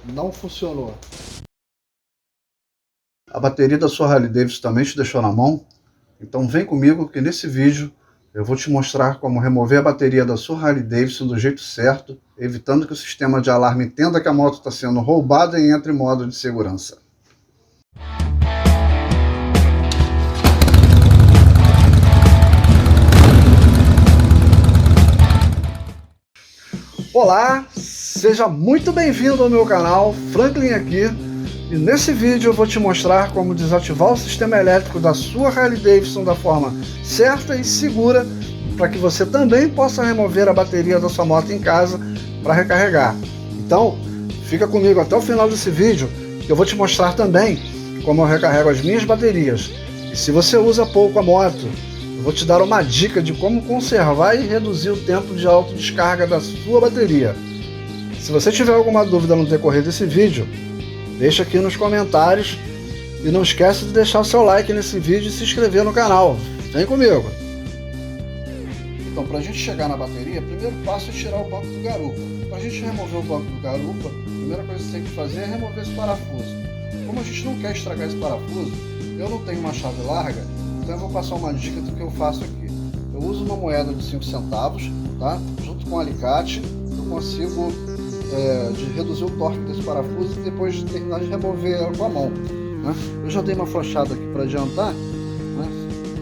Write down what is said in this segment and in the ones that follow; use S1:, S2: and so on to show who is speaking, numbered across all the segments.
S1: não funcionou. A bateria da sua Harley Davidson também te deixou na mão? Então vem comigo que nesse vídeo eu vou te mostrar como remover a bateria da sua Harley Davidson do jeito certo, evitando que o sistema de alarme entenda que a moto está sendo roubada e entre em modo de segurança. Olá, seja muito bem-vindo ao meu canal, Franklin aqui, e nesse vídeo eu vou te mostrar como desativar o sistema elétrico da sua Harley Davidson da forma certa e segura, para que você também possa remover a bateria da sua moto em casa para recarregar. Então, fica comigo até o final desse vídeo, que eu vou te mostrar também como eu recarrego as minhas baterias. E se você usa pouco a moto, eu vou te dar uma dica de como conservar e reduzir o tempo de autodescarga da sua bateria. Se você tiver alguma dúvida no decorrer desse vídeo, deixa aqui nos comentários e não esquece de deixar o seu like nesse vídeo e se inscrever no canal. Vem comigo! Então, para a gente chegar na bateria, o primeiro passo é tirar o banco do garupa. Para a gente remover o banco do garupa, a primeira coisa que você tem que fazer é remover esse parafuso. Como a gente não quer estragar esse parafuso, eu não tenho uma chave larga, então eu vou passar uma dica do que eu faço aqui. Eu uso uma moeda de 5 centavos, tá? Junto com um alicate, eu consigo reduzir o torque desse parafuso e depois de terminar de remover ela com a mão, né? Eu já dei uma afrouxada aqui para adiantar, né?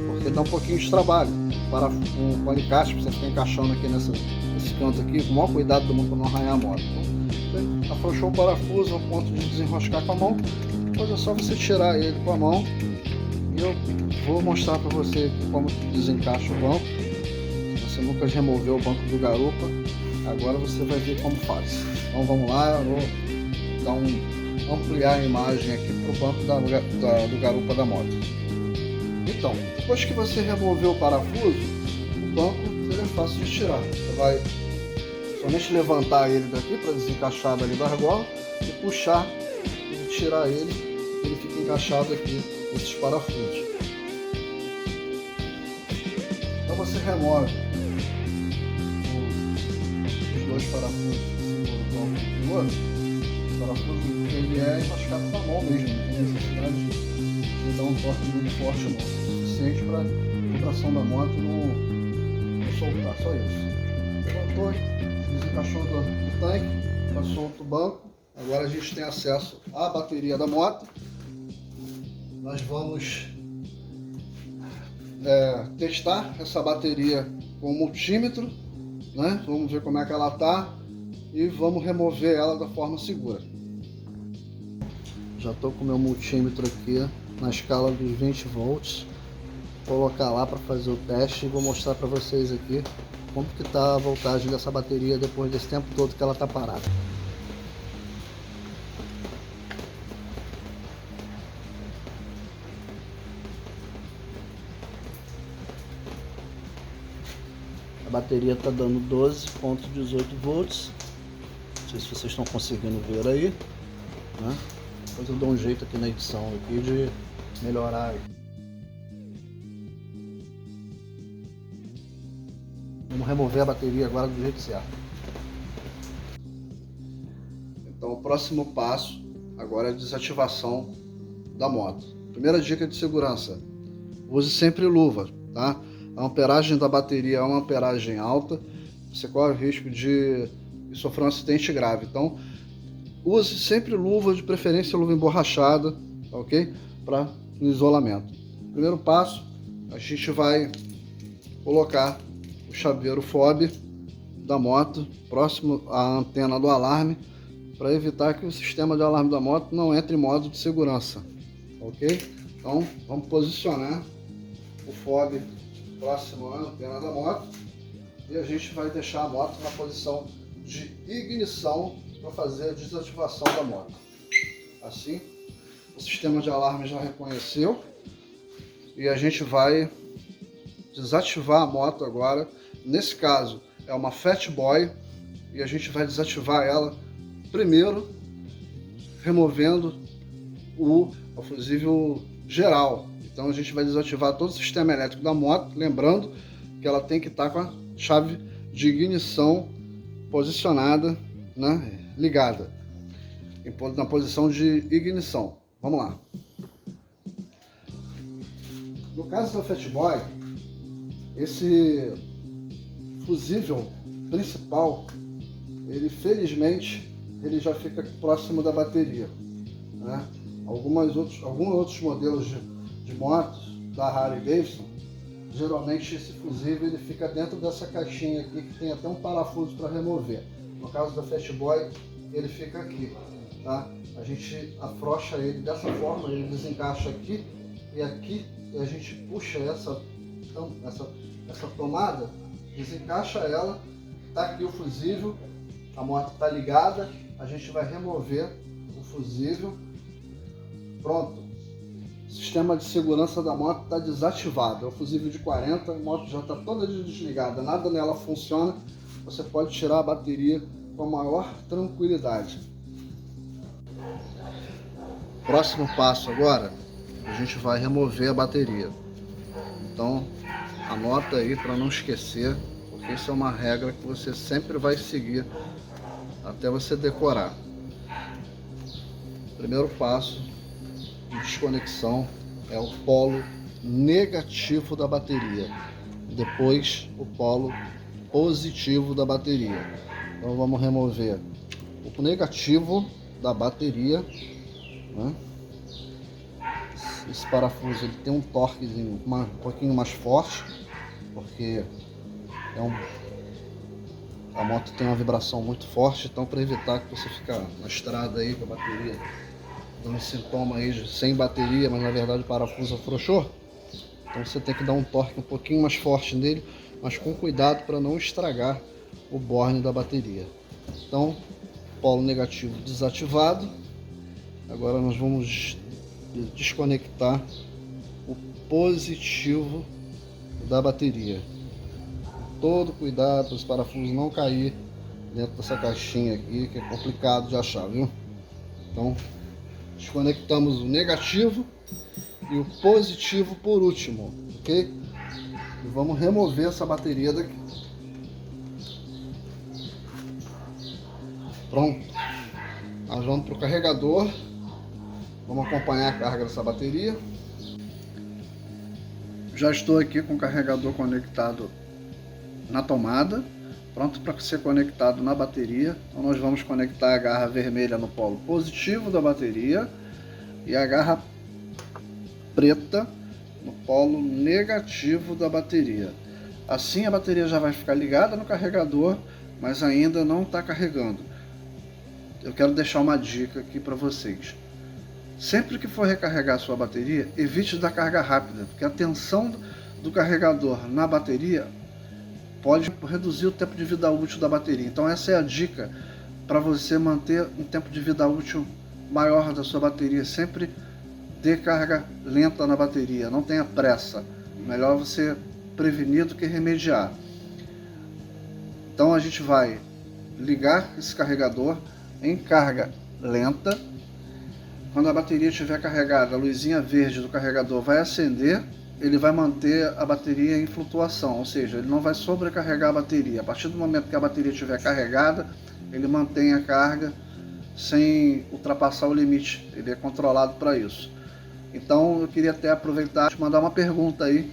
S1: Porque dá um pouquinho de trabalho com o alicate, para você ficar encaixando aqui nesse canto aqui, com o maior cuidado do mundo para não arranhar a moto. Então, afrouxou o parafuso ao ponto de desenroscar com a mão, depois é só você tirar ele com a mão. Eu vou mostrar para você como desencaixa o banco. Você nunca removeu o banco do garupa, agora você vai ver como faz. Então vamos lá, eu vou ampliar a imagem aqui para o banco do garupa da moto. Então, depois que você removeu o parafuso, o banco ele é fácil de tirar. Você vai somente levantar ele daqui para desencaixar dali da argola e puxar e tirar ele fica encaixado aqui esses parafusos. Então você remove os dois parafusos que seguram o banco do outro. O parafuso ele é enroscado com a mão mesmo, não tem necessidade de dar um toque muito forte não. É suficiente para a vibração da moto não soltar, só isso. Levantou, desencaixou do tanque, passou o banco. Agora a gente tem acesso à bateria da moto. Nós vamos testar essa bateria com o multímetro, né? Vamos ver como é que ela está e vamos remover ela da forma segura. Já estou com o meu multímetro aqui na escala dos 20 volts. Vou colocar lá para fazer o teste e vou mostrar para vocês aqui como que está a voltagem dessa bateria depois desse tempo todo que ela está parada. A bateria está dando 12,18 volts. Não sei se vocês estão conseguindo ver aí, né? Depois eu dou um jeito aqui na edição aqui de melhorar. Vamos remover a bateria agora do jeito certo. Então o próximo passo agora é a desativação da moto. Primeira dica de segurança: use sempre luva, tá? A amperagem da bateria é uma amperagem alta, você corre o risco de sofrer um acidente grave. Então, use sempre luva, de preferência luva emborrachada, tá ok? Para o isolamento. Primeiro passo, a gente vai colocar o chaveiro FOB da moto próximo à antena do alarme, para evitar que o sistema de alarme da moto não entre em modo de segurança, ok? Então, vamos posicionar o FOB próximo à antena da moto e a gente vai deixar a moto na posição de ignição para fazer a desativação da moto. Assim, o sistema de alarme já reconheceu e a gente vai desativar a moto agora. Nesse caso é uma Fat Boy e a gente vai desativar ela primeiro removendo o fusível geral. Então a gente vai desativar todo o sistema elétrico da moto, lembrando que ela tem que estar com a chave de ignição posicionada, né, ligada. na posição de ignição. Vamos lá. No caso da Fatboy, esse fusível principal, ele felizmente ele já fica próximo da bateria, né? Alguns outros modelos de motos da Harley Davidson, geralmente esse fusível ele fica dentro dessa caixinha aqui que tem até um parafuso para remover. No caso da Fatboy, ele fica aqui, tá? A gente afrouxa ele dessa forma, ele desencaixa aqui e aqui, e a gente puxa essa tomada, desencaixa ela, tá aqui o fusível, a moto está ligada, a gente vai remover o fusível, pronto. O sistema de segurança da moto está desativado, é o fusível de 40, a moto já está toda desligada, nada nela funciona, você pode tirar a bateria com a maior tranquilidade. Próximo passo agora, a gente vai remover a bateria. Então, anota aí para não esquecer, porque isso é uma regra que você sempre vai seguir até você decorar. Primeiro passo de desconexão é o polo negativo da bateria, depois o polo positivo da bateria. Então vamos remover o negativo da bateria, né? Esse parafuso ele tem um torquezinho um pouquinho mais forte, porque a moto tem uma vibração muito forte, então para evitar que você fique na estrada aí com a bateria dando sintoma aí de sem bateria, mas na verdade o parafuso afrouxou, então você tem que dar um torque um pouquinho mais forte nele, mas com cuidado para não estragar o borne da bateria. Então, polo negativo desativado. Agora nós vamos desconectar o positivo da bateria. Todo cuidado para os parafusos não cair dentro dessa caixinha aqui, que é complicado de achar, viu? Então, desconectamos o negativo e o positivo por último, ok? E vamos remover essa bateria daqui. Pronto. Nós vamos para o carregador. Vamos acompanhar a carga dessa bateria. Já estou aqui com o carregador conectado na tomada, pronto para ser conectado na bateria. Então nós vamos conectar a garra vermelha no polo positivo da bateria e a garra preta no polo negativo da bateria. Assim a bateria já vai ficar ligada no carregador, mas ainda não está carregando. Eu quero deixar uma dica aqui para vocês. Sempre que for recarregar a sua bateria, evite dar carga rápida, porque a tensão do carregador na bateria pode reduzir o tempo de vida útil da bateria. Então essa é a dica para você manter um tempo de vida útil maior da sua bateria. Sempre dê carga lenta na bateria, não tenha pressa. Melhor você prevenir do que remediar. Então a gente vai ligar esse carregador em carga lenta. Quando a bateria estiver carregada, a luzinha verde do carregador vai acender, ele vai manter a bateria em flutuação, ou seja, ele não vai sobrecarregar a bateria. A partir do momento que a bateria estiver carregada, ele mantém a carga sem ultrapassar o limite, ele é controlado para isso. Então eu queria até aproveitar e mandar uma pergunta aí: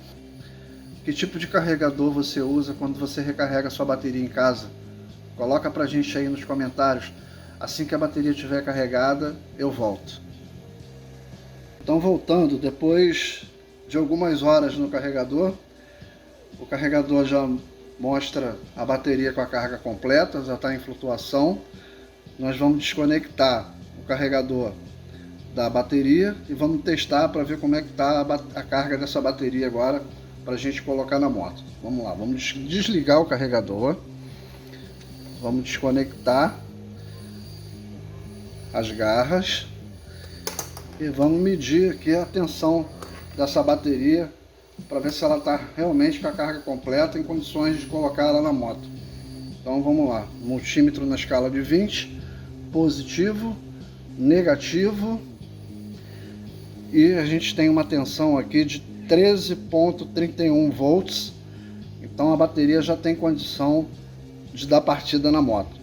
S1: que tipo de carregador você usa quando você recarrega a sua bateria em casa? Coloca pra gente aí nos comentários. Assim que a bateria estiver carregada, eu volto. Então, voltando, depois de algumas horas no carregador, o carregador já mostra a bateria com a carga completa, já está em flutuação. Nós vamos desconectar o carregador da bateria e vamos testar para ver como é que está a carga dessa bateria agora, para a gente colocar na moto. Vamos lá, vamos desligar o carregador, vamos desconectar as garras e vamos medir aqui a tensão dessa bateria para ver se ela está realmente com a carga completa, em condições de colocar ela na moto. Então vamos lá, multímetro na escala de 20, positivo, negativo, e a gente tem uma tensão aqui de 13,31 volts, então a bateria já tem condição de dar partida na moto.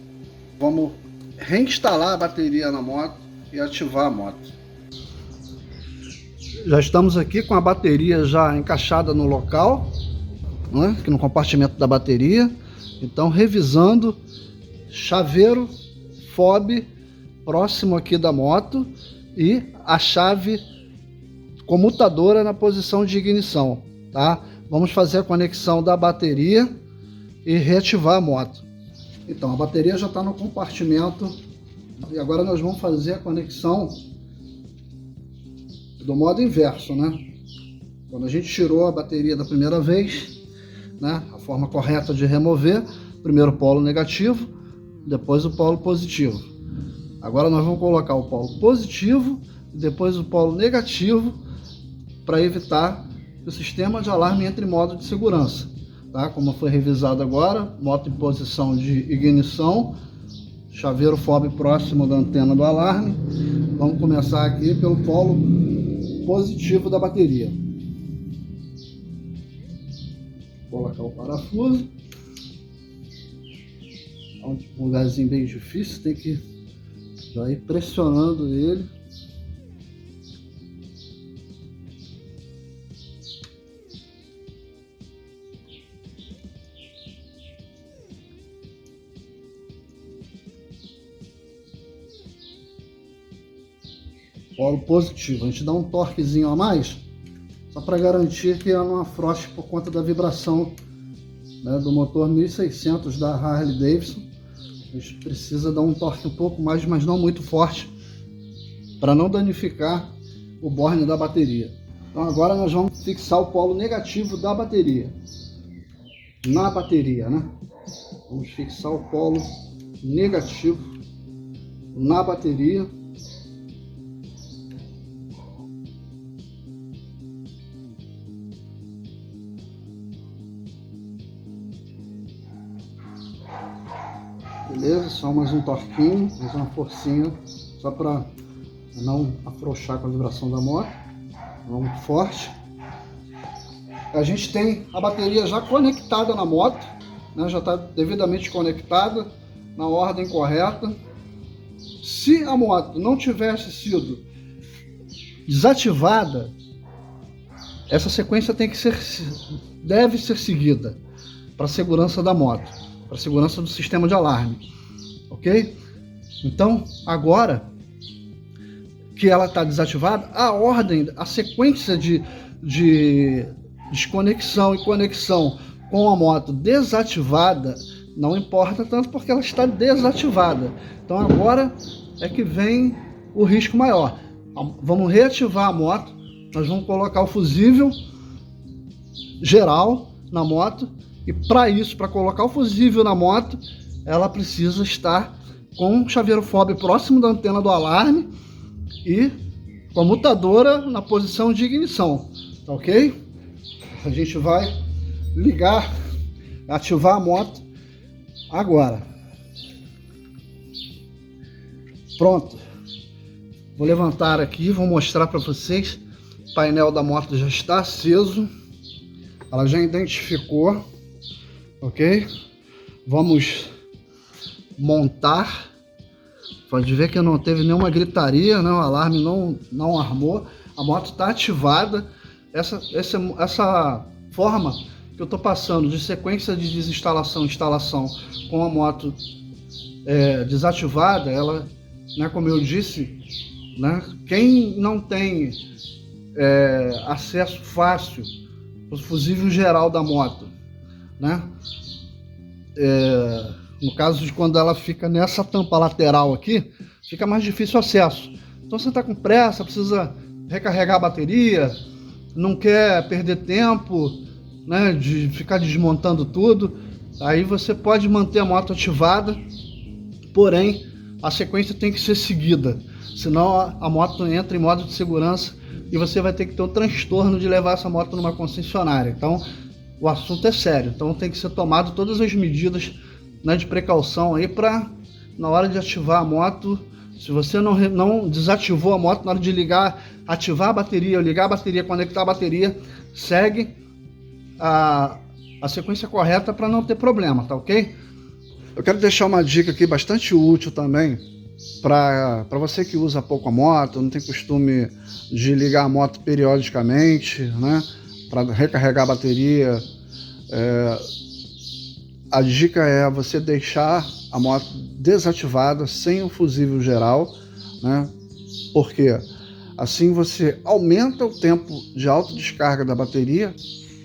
S1: Vamos reinstalar a bateria na moto e ativar a moto. Já estamos aqui com a bateria já encaixada no local, né, aqui no compartimento da bateria. Então, revisando, chaveiro fob próximo aqui da moto e a chave comutadora na posição de ignição, tá? Vamos fazer a conexão da bateria e reativar a moto. Então, a bateria já está no compartimento e agora nós vamos fazer a conexão do modo inverso, né? Quando a gente tirou a bateria da primeira vez, né, a forma correta de remover, primeiro o polo negativo, depois o polo positivo. Agora nós vamos colocar o polo positivo e depois o polo negativo para evitar que o sistema de alarme entre em modo de segurança, tá? Como foi revisado agora, moto em posição de ignição, chaveiro fob próximo da antena do alarme. Vamos começar aqui pelo polo positivo da bateria. Vou colocar o parafuso. É um lugarzinho bem difícil, tem que já ir pressionando ele. Polo positivo, a gente dá um torquezinho a mais, só para garantir que ela não afrouxe por conta da vibração, né, do motor 1600 da Harley Davidson. A gente precisa dar um torque um pouco mais, mas não muito forte, para não danificar o borne da bateria. Então agora nós vamos fixar o polo negativo da bateria, na bateria, né? Vamos fixar o polo negativo na bateria. Beleza, só mais um torquinho, mais uma forcinha, só para não afrouxar com a vibração da moto, não muito forte. A gente tem a bateria já conectada na moto, né, já está devidamente conectada, na ordem correta. Se a moto não tivesse sido desativada, essa sequência deve ser seguida para a segurança da moto, para a segurança do sistema de alarme, ok? Então, agora que ela está desativada, a ordem, a sequência de desconexão e conexão com a moto desativada não importa tanto, porque ela está desativada. Então agora é que vem o risco maior. Vamos reativar a moto, nós vamos colocar o fusível geral na moto. E para isso, para colocar o fusível na moto, ela precisa estar com o chaveiro fob próximo da antena do alarme e com a mutadora na posição de ignição, tá ok? A gente vai ligar, ativar a moto agora. Pronto. Vou levantar aqui, vou mostrar para vocês. O painel da moto já está aceso. Ela já identificou. Ok? Vamos montar. Pode ver que não teve nenhuma gritaria, né? O alarme não armou. A moto está ativada. Essa forma que eu estou passando de sequência de desinstalação e instalação com a moto desativada, ela, né, como eu disse, né, quem não tem acesso fácil ao fusível geral da moto, né? No caso de quando ela fica nessa tampa lateral aqui, fica mais difícil o acesso. Então você está com pressa, precisa recarregar a bateria, não quer perder tempo, né, de ficar desmontando tudo, aí você pode manter a moto ativada, porém a sequência tem que ser seguida, senão a moto entra em modo de segurança e você vai ter que ter um transtorno de levar essa moto numa concessionária. Então o assunto é sério, então tem que ser tomado todas as medidas, né, de precaução aí para, na hora de ativar a moto, se você não desativou a moto, na hora de ligar, ativar a bateria, ou ligar a bateria, conectar a bateria, segue a sequência correta para não ter problema, tá ok? Eu quero deixar uma dica aqui bastante útil também para você que usa pouco a moto, não tem costume de ligar a moto periodicamente, né, para recarregar a bateria. A dica é você deixar a moto desativada sem o fusível geral, né, porque assim você aumenta o tempo de autodescarga da bateria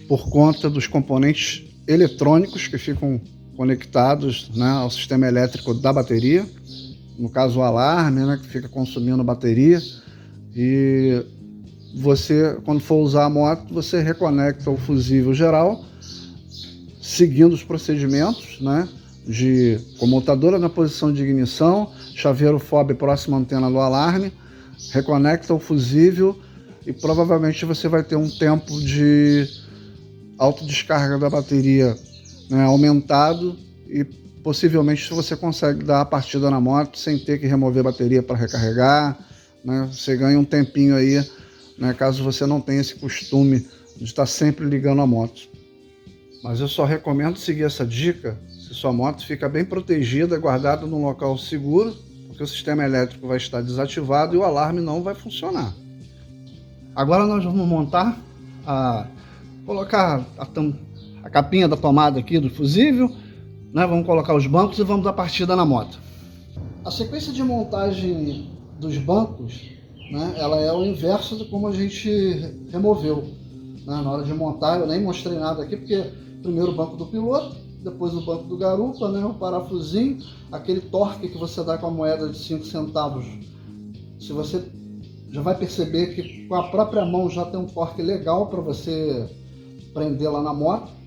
S1: por conta dos componentes eletrônicos que ficam conectados, né, ao sistema elétrico da bateria, no caso o alarme, né, que fica consumindo bateria. E você, quando for usar a moto, você reconecta o fusível geral, seguindo os procedimentos, né, de comutadora na posição de ignição, chaveiro FOB próximo à antena do alarme, reconecta o fusível e provavelmente você vai ter um tempo de autodescarga da bateria, né, aumentado, e possivelmente você consegue dar a partida na moto sem ter que remover a bateria para recarregar, né? Você ganha um tempinho aí, né, caso você não tenha esse costume de estar sempre ligando a moto. Mas eu só recomendo seguir essa dica se sua moto fica bem protegida, guardada num local seguro, porque o sistema elétrico vai estar desativado e o alarme não vai funcionar. Agora nós vamos montar colocar a capinha da tomada aqui do fusível, né? Vamos colocar os bancos e vamos dar partida na moto. A sequência de montagem dos bancos, né, ela é o inverso de como a gente removeu, né? Na hora de montar eu nem mostrei nada aqui, porque primeiro o banco do piloto, depois o banco do garupa, né, o parafusinho, aquele torque que você dá com a moeda de 5 centavos. Se você já vai perceber que com a própria mão já tem um torque legal para você prender lá na moto.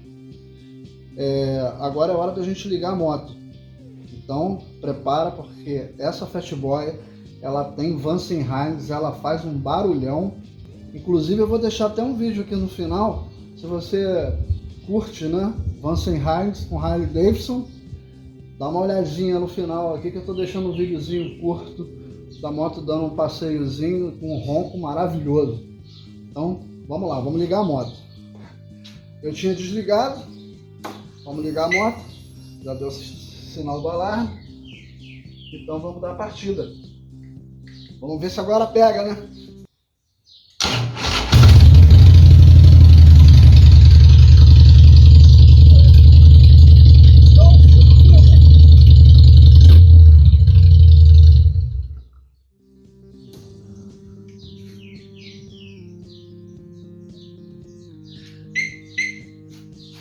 S1: Agora é hora da gente ligar a moto. Então prepara, porque essa Fatboy ela tem Vance & Hines, ela faz um barulhão. Inclusive eu vou deixar até um vídeo aqui no final, se você curte, né, Vance & Hines com Harley Davidson, dá uma olhadinha no final aqui que eu tô deixando um videozinho curto da moto dando um passeiozinho com um ronco maravilhoso. Então vamos lá, vamos ligar a moto. Eu tinha desligado, vamos ligar a moto, já deu o sinal do alarme, então vamos dar a partida. Vamos ver se agora pega, né?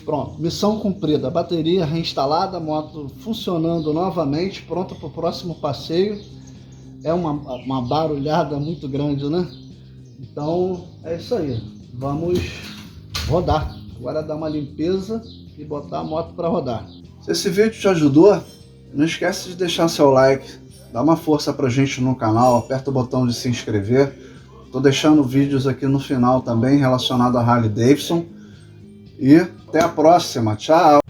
S1: Pronto, missão cumprida, bateria reinstalada, a moto funcionando novamente, pronta para o próximo passeio. É uma barulhada muito grande, né? Então é isso aí, vamos rodar. Agora dar uma limpeza e botar a moto para rodar. Se esse vídeo te ajudou, não esquece de deixar seu like, dá uma força pra gente no canal, aperta o botão de se inscrever. Tô deixando vídeos aqui no final também relacionados a Harley Davidson. E até a próxima, tchau!